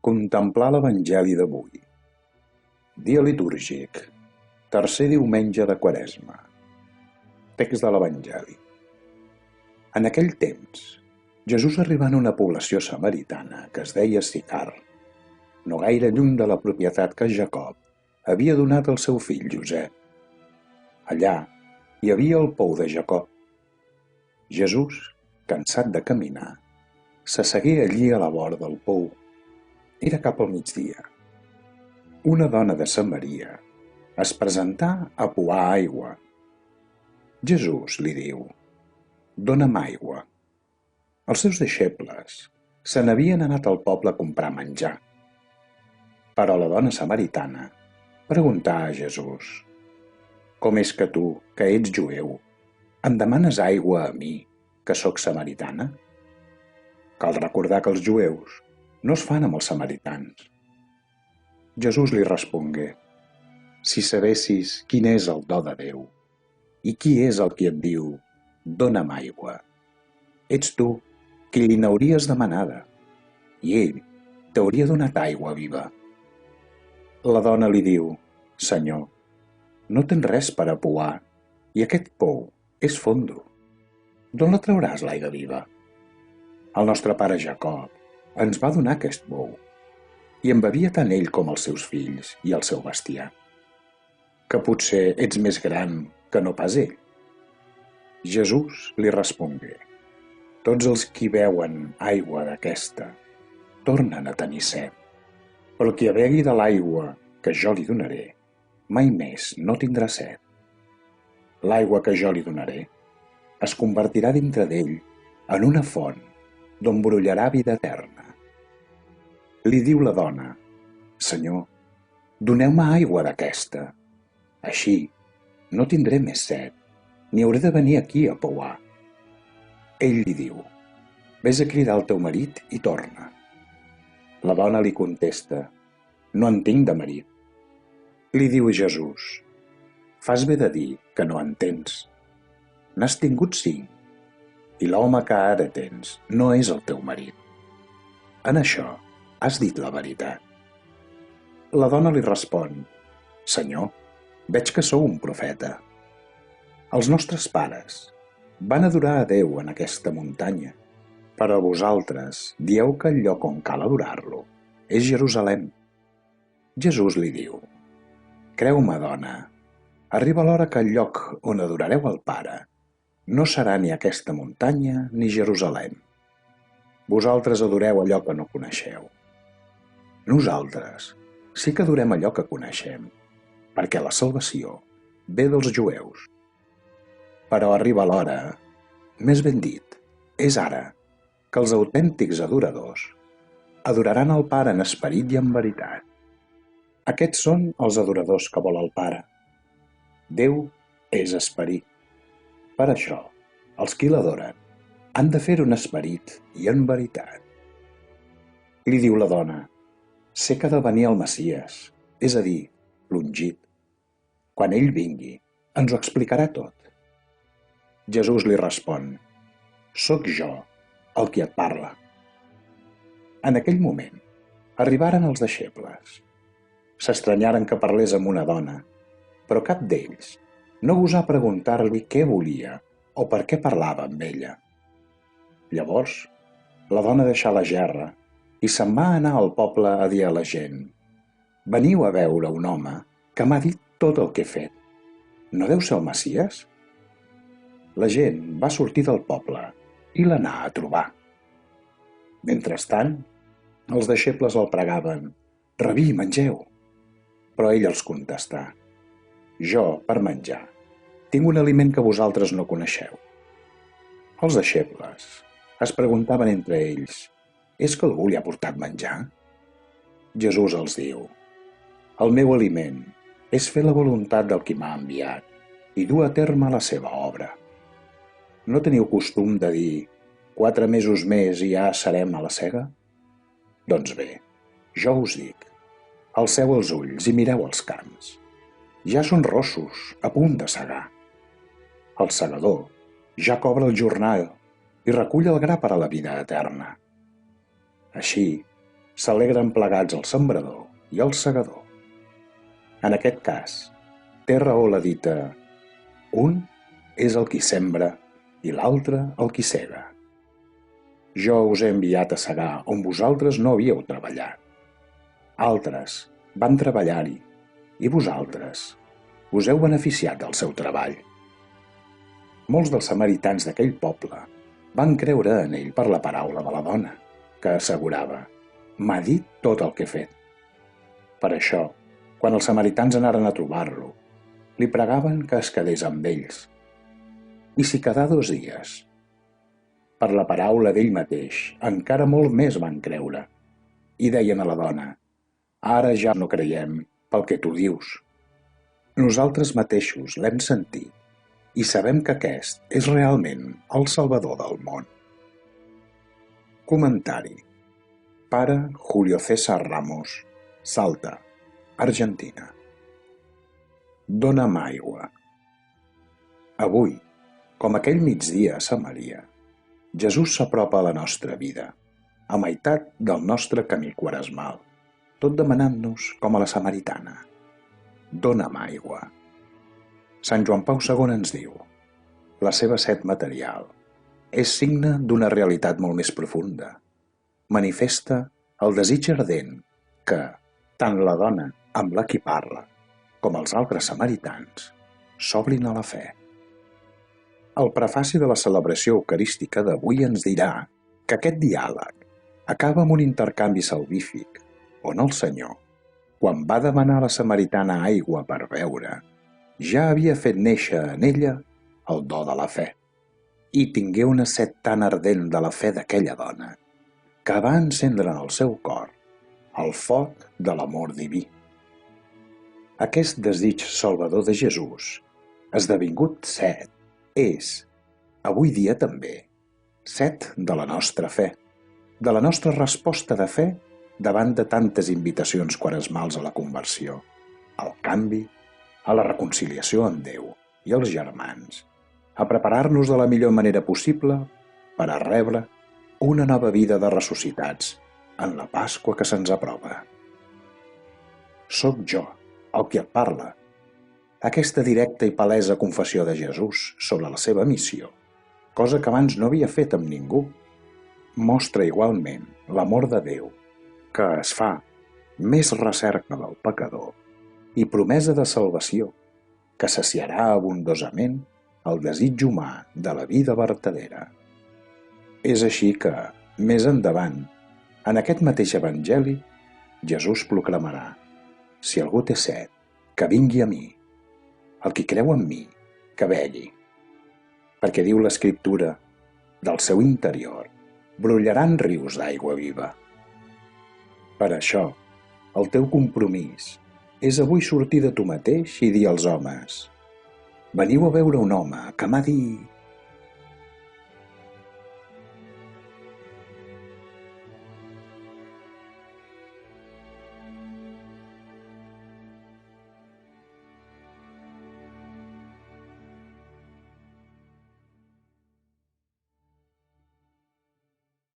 Contemplar l'Evangeli d'avui. Dia litúrgic, tercer diumenge de Quaresma. Text de l'Evangeli. En aquell temps, Jesús arribà en una població samaritana que es deia Sicar, no gaire lluny de la propietat que Jacob havia donat al seu fill Josep. Allà hi havia el pou de Jacob. Jesús, cansat de caminar, s'assegué allí a la vora del pou. Era cap al migdia. Una dona de Samaria es presentà a pouar aigua. Jesús li diu: «Dóna'm aigua». Els seus deixebles se n'havien anat al poble a comprar menjar. Però la dona samaritana preguntà a Jesús: «Com és que tu, que ets jueu, em demanes aigua a mi, que sóc samaritana?» Cal recordar que els jueus no es fan amb els samaritans. Jesús li respongué: «Si sabessis quin és el do de Déu i qui és el qui et diu, dóna'm aigua, ets tu qui li n'hauries demanada, i ell t'hauria donat aigua viva». La dona li diu: «Senyor, no tens res per a pouar, i aquest pou és fondo. D'on la trauràs l'aigua viva? El nostre pare Jacob ens va donar aquest pou, i en bevia tant ell com els seus fills i el seu bestiar. Que potser ets més gran que no pas ell?» Jesús li respongué: «Tots els qui beuen aigua d'aquesta tornen a tenir set, però qui begui de l'aigua que jo li donaré mai més no tindrà set. L'aigua que jo li donaré es convertirà dintre d'ell en una font d'on brollarà vida eterna». Li diu la dona: «Senyor, doneu-me aigua d'aquesta. Així no tindré més set, ni hauré de venir aquí a pouar». Ell li diu: «Ves a cridar el teu marit i torna». La dona li contesta: «No en tinc de marit». Li diu Jesús: «Fas bé de dir que no en tens. N'has tingut 5, i l'home que ara tens no és el teu marit. En això has dit la veritat». La dona li respon: «Senyor, veig que sou un profeta. Els nostres pares van adorar a Déu en aquesta muntanya, però vosaltres dieu que el lloc on cal adorar-lo és Jerusalem». Jesús li diu: «Creu-me, dona, arriba l'hora que el lloc on adorareu el Pare no serà ni aquesta muntanya ni Jerusalem. Vosaltres adoreu allò que no coneixeu. Nosaltres sí que adorem allò que coneixem, perquè la salvació ve dels jueus. Però arriba l'hora, més ben dit, és ara, que els autèntics adoradors adoraran el Pare en esperit i en veritat. Aquests són els adoradors que vol el Pare. Déu és esperit. Per això, els qui l'adoren han de fer-ho en esperit i en veritat». Li diu la dona: «Sé que ha de venir el Messies, és a dir, l'ungit. Quan ell vingui, ens ho explicarà tot». Jesús li respon: «Soc jo el qui et parla». En aquell moment, arribaren els deixebles. S'estranyaren que parlés amb una dona, però cap d'ells no gosà preguntar-li què volia o per què parlava amb ella. Llavors, la dona deixà la gerra i se'n va anar al poble a dir a la gent: «Veniu a veure un home que m'ha dit tot el que he fet. No deu ser el Messies?» La gent va sortir del poble i l'anà a trobar. Mentrestant, els deixebles el pregaven: «Rabí, mengeu». Però ell els contestà: «Jo, per menjar, tinc un aliment que vosaltres no coneixeu». Els deixebles es preguntaven entre ells: «És que algú li ha portat menjar?» Jesús els diu: «El meu aliment és fer la voluntat del qui m'ha enviat i dur a terme la seva obra. No teniu costum de dir: 4 mesos més i ja serem a la sega? Doncs bé, jo us dic, alceu els ulls i mireu els camps. Ja són rossos, a punt de segar. El segador ja cobra el jornal i recull el gra per a la vida eterna. Així, s'alegren plegats el sembrador i el segador. En aquest cas, té raó la dita: un és el qui sembra i l'altre el qui sega. Jo us he enviat a segar on vosaltres no havíeu treballat. Altres van treballar-hi i vosaltres us heu beneficiat del seu treball. Molts dels samaritans d'aquell poble van creure en ell per la paraula de la dona, que assegurava: «M'ha dit tot el que he fet». Per això, quan els samaritans anaren a trobar-lo, li pregaven que es quedés amb ells. I s'hi quedà 2 dies. Per la paraula d'ell mateix, encara molt més van creure. I deien a la dona: «Ara ja no creiem pel que tu dius. Nosaltres mateixos l'hem sentit i sabem que aquest és realment el Salvador del món». Comentari: Pare Julio César Ramos, Salta, Argentina. Dona'm aigua. Avui, com aquell migdia a Samaria, Jesús s'apropa a la nostra vida, a meitat del nostre camí quaresmal, tot demanant-nos com a la samaritana: «Dona'm aigua». Sant Joan Pau II ens diu: la seva set material és signe d'una realitat molt més profunda. Manifesta el desig ardent que tant la dona amb la qui parla com els altres samaritans s'obrin a la fe. El prefaci de la celebració eucarística d'avui ens dirà que aquest diàleg acaba amb un intercanvi salvífic on el Senyor, quan va demanar a la samaritana aigua per beure, ja havia fet néixer en ella el do de la fe, i tingué una set tan ardent de la fe d'aquella dona que va encendre en el seu cor el foc de l'amor diví. Aquest desig salvador de Jesús, esdevingut set, és, avui dia també, set de la nostra fe, de la nostra resposta de fe davant de tantes invitacions quaresmals a la conversió, al canvi, a la reconciliació amb Déu i els germans, a preparar-nos de la millor manera possible per a rebre una nova vida de ressuscitats en la Pasqua que se'ns aprova. Soc jo, el qui et parla. Aquesta directa i palesa confessió de Jesús sobre la seva missió, cosa que abans no havia fet amb ningú, mostra igualment l'amor de Déu, que es fa més recerca del pecador i promesa de salvació, que saciarà abundosament el desig humà de la vida vertadera. És així que, més endavant, en aquest mateix evangeli, Jesús proclamarà: «Si algú té set, que vingui a mi. El qui creu en mi, que begui». Perquè diu l'Escriptura: «Del seu interior brollaran rius d'aigua viva». Per això, el teu compromís és avui sortir de tu mateix i dir als homes: «Veniu a veure un home que m'ha dit...»